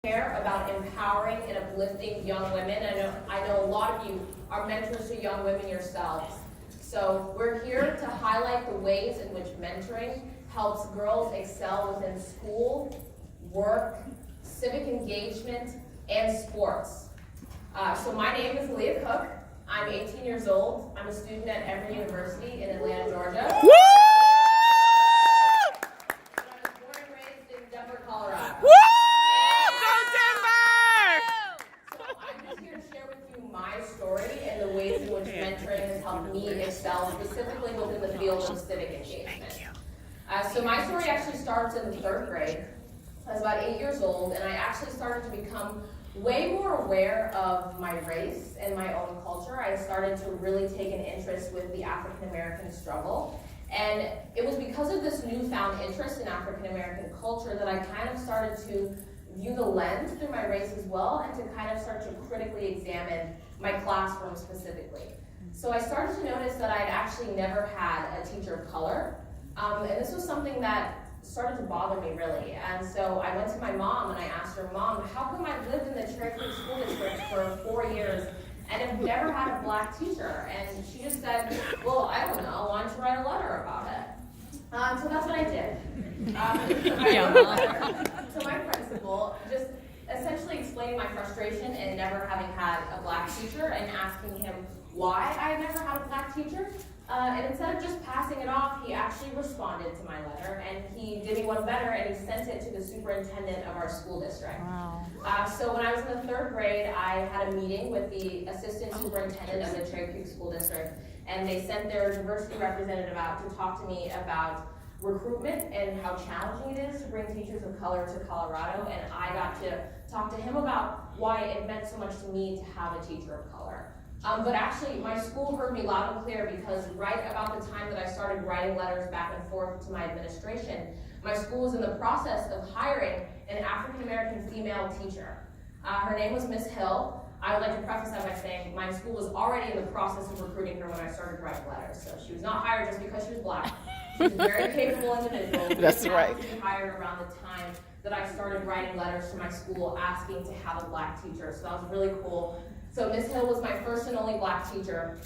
care about empowering and uplifting young women. I know a lot of you are mentors to young women yourselves. So we're here to highlight the ways in which mentoring helps girls excel within school, work, civic engagement, and sports. So my name is Aliyah Cook. I'm 18 years old. I'm a student at Emory University in Atlanta, Georgia. Woo! And I was born and raised in Denver, Colorado. Woo! Go Denver! So I'm just here to share with you my story and the ways in which mentoring has helped me excel, specifically within the field of civic engagement. So my story actually starts in the 3rd grade. I was about 8 years old, and I actually started to become way more aware of my race and my own culture. I started to really take an interest with the African American struggle. And it was because of this newfound interest in African American culture that I kind of started to view the lens through my race as well, and to kind of start to critically examine my classroom specifically. So I started to notice that I'd actually never had a teacher of color. And this was something that started to bother me really. And so I went to my mom and I asked her, Mom, how come I've lived in the Cherry Creek School District for 4 years and have never had a black teacher? And she just said, well, I don't know, why don't you write a letter about it? So that's what I did. I wrote a letter to my principal, just essentially explaining my frustration in never having had a black teacher and asking him why I had never had a black teacher. And instead of just passing it off, he actually responded to my letter, and he did me one better, and he sent it to the superintendent of our school district. Wow. So when I was in the 3rd grade, I had a meeting with the assistant superintendent of the Cherry Creek School District, and they sent their diversity representative out to talk to me about recruitment and how challenging it is to bring teachers of color to Colorado, and I got to talk to him about why it meant so much to me to have a teacher of color. But actually, my school heard me loud and clear, because right about the time that I started writing letters back and forth to my administration, my school was in the process of hiring an African-American female teacher. Her name was Miss Hill. I would like to preface that by saying my school was already in the process of recruiting her when I started writing letters. So she was not hired just because she was black. She was a very capable individual. That's right. She was hired around the time that I started writing letters to my school asking to have a black teacher. So that was really cool. So Miss Hill was my first and only black teacher,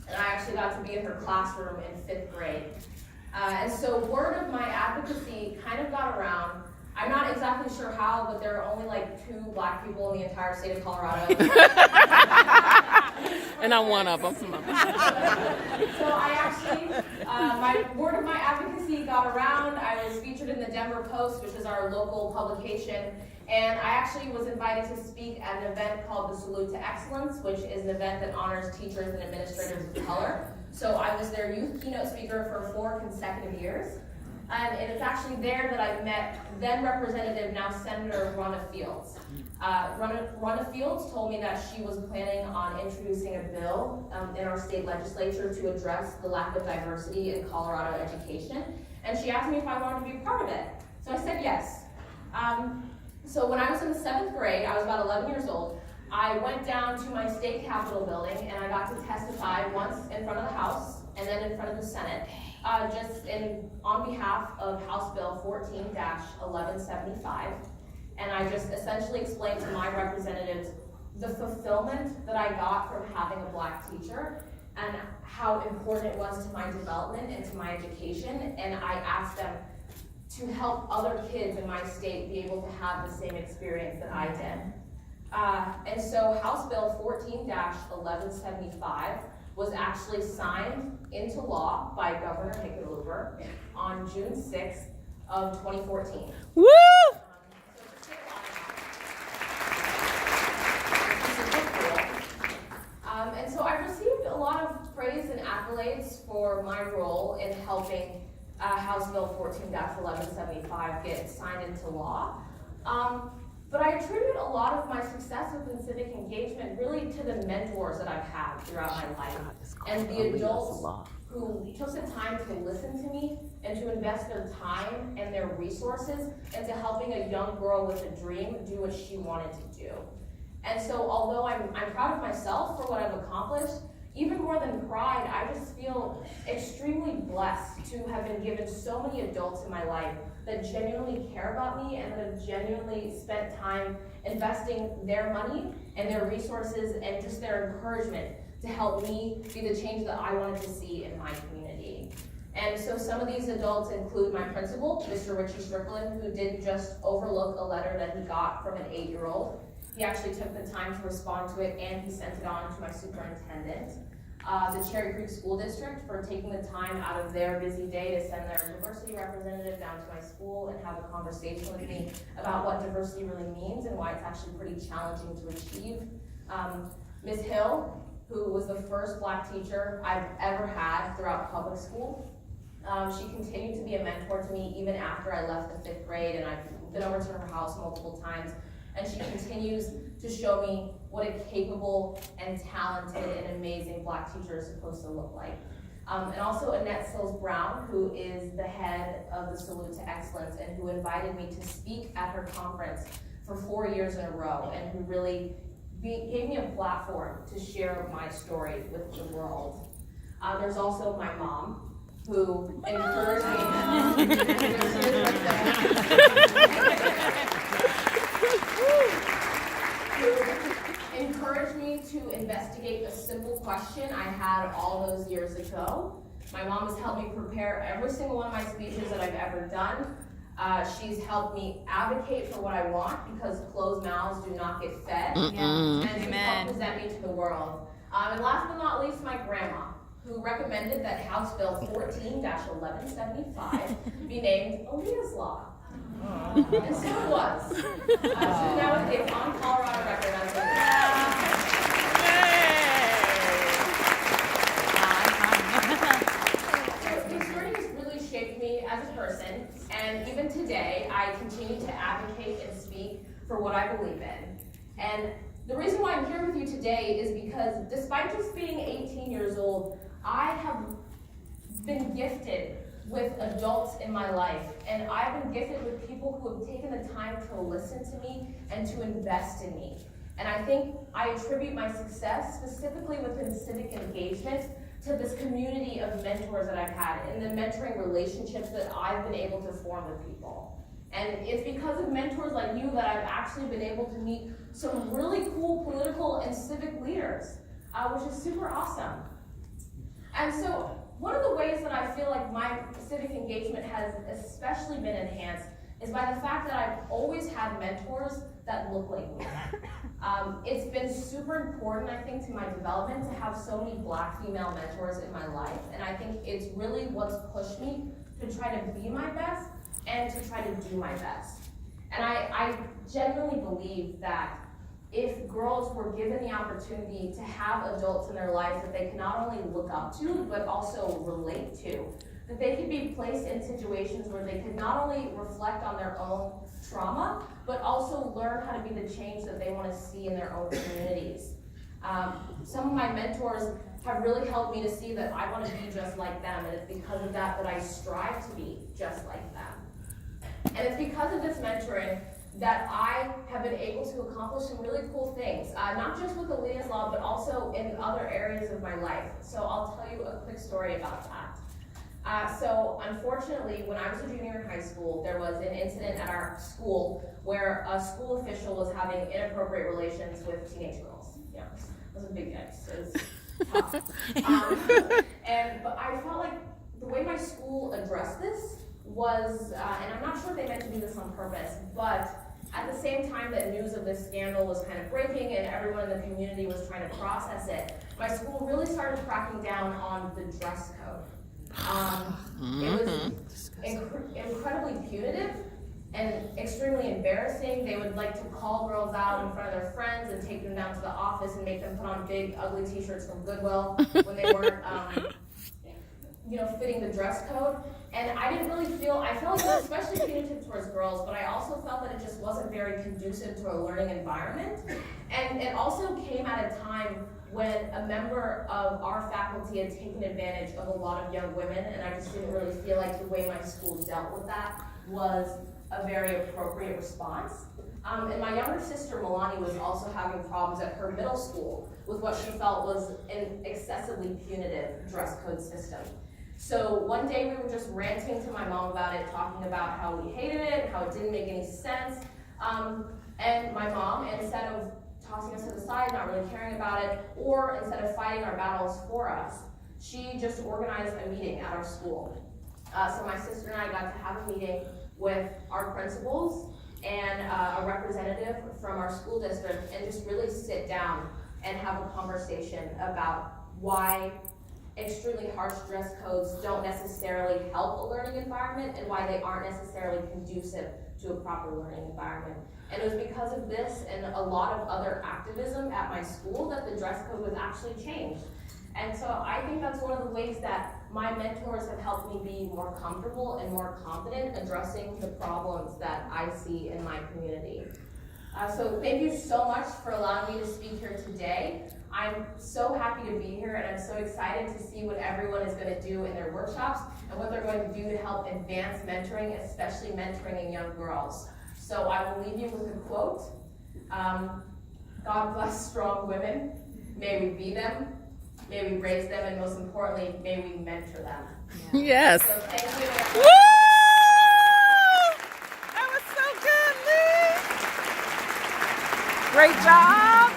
and I actually got to be in her classroom in 5th grade. And so word of my advocacy kind of got around. I'm not exactly sure how, but there are only like 2 black people in the entire state of Colorado. And I'm one of them. So I actually, my word of my advocacy got around. I was featured in the Denver Post, which is our local publication. And I actually was invited to speak at an event called the Salute to Excellence, which is an event that honors teachers and administrators of color. So I was their youth keynote speaker for 4 consecutive years. And it's actually there that I met then Representative, now Senator Ronna Fields. Ronna Fields told me that she was planning on introducing a bill in our state legislature to address the lack of diversity in Colorado education. And she asked me if I wanted to be a part of it. So I said yes. So when I was in the 7th grade, I was about 11 years old, I went down to my state capitol building and I got to testify once in front of the House and then in front of the Senate, on behalf of House Bill 14-1175. And I just essentially explained to my representatives the fulfillment that I got from having a black teacher and how important it was to my development and to my education. And I asked them to help other kids in my state be able to have the same experience that I did. And so House Bill 14-1175 was actually signed into law by Governor Hickenlooper on June 6th of 2014. Woo! And so I received a lot of praise and accolades for my role in helping House Bill 14-1175 get signed into law. But I attribute a lot of my success within civic engagement really to the mentors that I've had throughout my life, and the adults who took the time to listen to me and to invest their time and their resources into helping a young girl with a dream do what she wanted to do. And so although I'm proud of myself for what I've accomplished, even more than pride, I just feel extremely blessed to have been given so many adults in my life that genuinely care about me and that have genuinely spent time investing their money and their resources and just their encouragement to help me be the change that I wanted to see in my community. And so some of these adults include my principal, Mr. Richie Strickland, who didn't just overlook a letter that he got from an 8-year-old. He actually took the time to respond to it, and he sent it on to my superintendent. The Cherry Creek School District for taking the time out of their busy day to send their diversity representative down to my school and have a conversation with me about what diversity really means and why it's actually pretty challenging to achieve. Ms. Hill, who was the first Black teacher I've ever had throughout public school. She continued to be a mentor to me even after I left the 5th grade, and I've been over to her house multiple times, and she continues to show me what a capable and talented and amazing Black teacher is supposed to look like. And also Annette Sills-Brown, who is the head of the Salute to Excellence and who invited me to speak at her conference for 4 years in a row, and who really gave me a platform to share my story with the world. There's also my mom, who encouraged me to investigate a simple question I had all those years ago. My mom has helped me prepare every single one of my speeches that I've ever done. She's helped me advocate for what I want, because closed mouths do not get fed. And she's helped present me to the world. And last but not least, my grandma, who recommended that House Bill 14-1175 be named Aliyah's Law. And so it was. So now it's on Colorado record as So this journey has really shaped me as a person, and even today, I continue to advocate and speak for what I believe in. And the reason why I'm here with you today is because despite just being 18 years old, I have been gifted with adults in my life, and I've been gifted with people who have taken the time to listen to me and to invest in me. And I think I attribute my success, specifically within civic engagement, to this community of mentors that I've had and the mentoring relationships that I've been able to form with people. And it's because of mentors like you that I've actually been able to meet some really cool political and civic leaders, which is super awesome. And so one of the ways that I feel like my civic engagement has especially been enhanced is by the fact that I've always had mentors that look like me. It's been super important, I think, to my development to have so many Black female mentors in my life, and I think it's really what's pushed me to try to be my best and to try to do my best. And I genuinely believe that if girls were given the opportunity to have adults in their life that they can not only look up to, but also relate to, that they could be placed in situations where they could not only reflect on their own trauma, but also learn how to be the change that they want to see in their own communities. Some of my mentors have really helped me to see that I want to be just like them, and it's because of that that I strive to be just like them. And it's because of this mentoring that I have been able to accomplish some really cool things, not just with Aliyah's Law, but also in other areas of my life. So I'll tell you a quick story about that. So unfortunately, when I was a junior in high school, there was an incident at our school where a school official was having inappropriate relations with teenage girls. Yeah, it was a big yikes. It was tough. But I felt like the way my school addressed this was, and I'm not sure if they meant to do this on purpose, but at the same time that news of this scandal was kind of breaking and everyone in the community was trying to process it, my school really started cracking down on the dress code. It was incredibly punitive and extremely embarrassing. They would like to call girls out in front of their friends and take them down to the office and make them put on big, ugly t-shirts from Goodwill when they weren't, fitting the dress code. And I didn't really feel, I felt like it was especially punitive towards girls, but I also felt that it just wasn't very conducive to a learning environment. And it also came at a time when a member of our faculty had taken advantage of a lot of young women, and I just didn't really feel like the way my school dealt with that was a very appropriate response. And my younger sister, Milani, was also having problems at her middle school with what she felt was an excessively punitive dress code system. So one day we were just ranting to my mom about it, talking about how we hated it, how it didn't make any sense. And my mom, instead of tossing us to the side, not really caring about it, or instead of fighting our battles for us, she just organized a meeting at our school. So my sister and I got to have a meeting with our principals and a representative from our school district and just really sit down and have a conversation about why extremely harsh dress codes don't necessarily help a learning environment and why they aren't necessarily conducive to a proper learning environment. And it was because of this and a lot of other activism at my school that the dress code was actually changed. And so I think that's one of the ways that my mentors have helped me be more comfortable and more confident addressing the problems that I see in my community. So thank you so much for allowing me to speak here today. I'm so happy to be here, and I'm so excited to see what everyone is going to do in their workshops and what they're going to do to help advance mentoring, especially mentoring in young girls. So I will leave you with a quote. God bless strong women. May we be them. May we raise them, and most importantly, may we mentor them. Yes. So thank you. Woo! That was so good, Lee. Great job.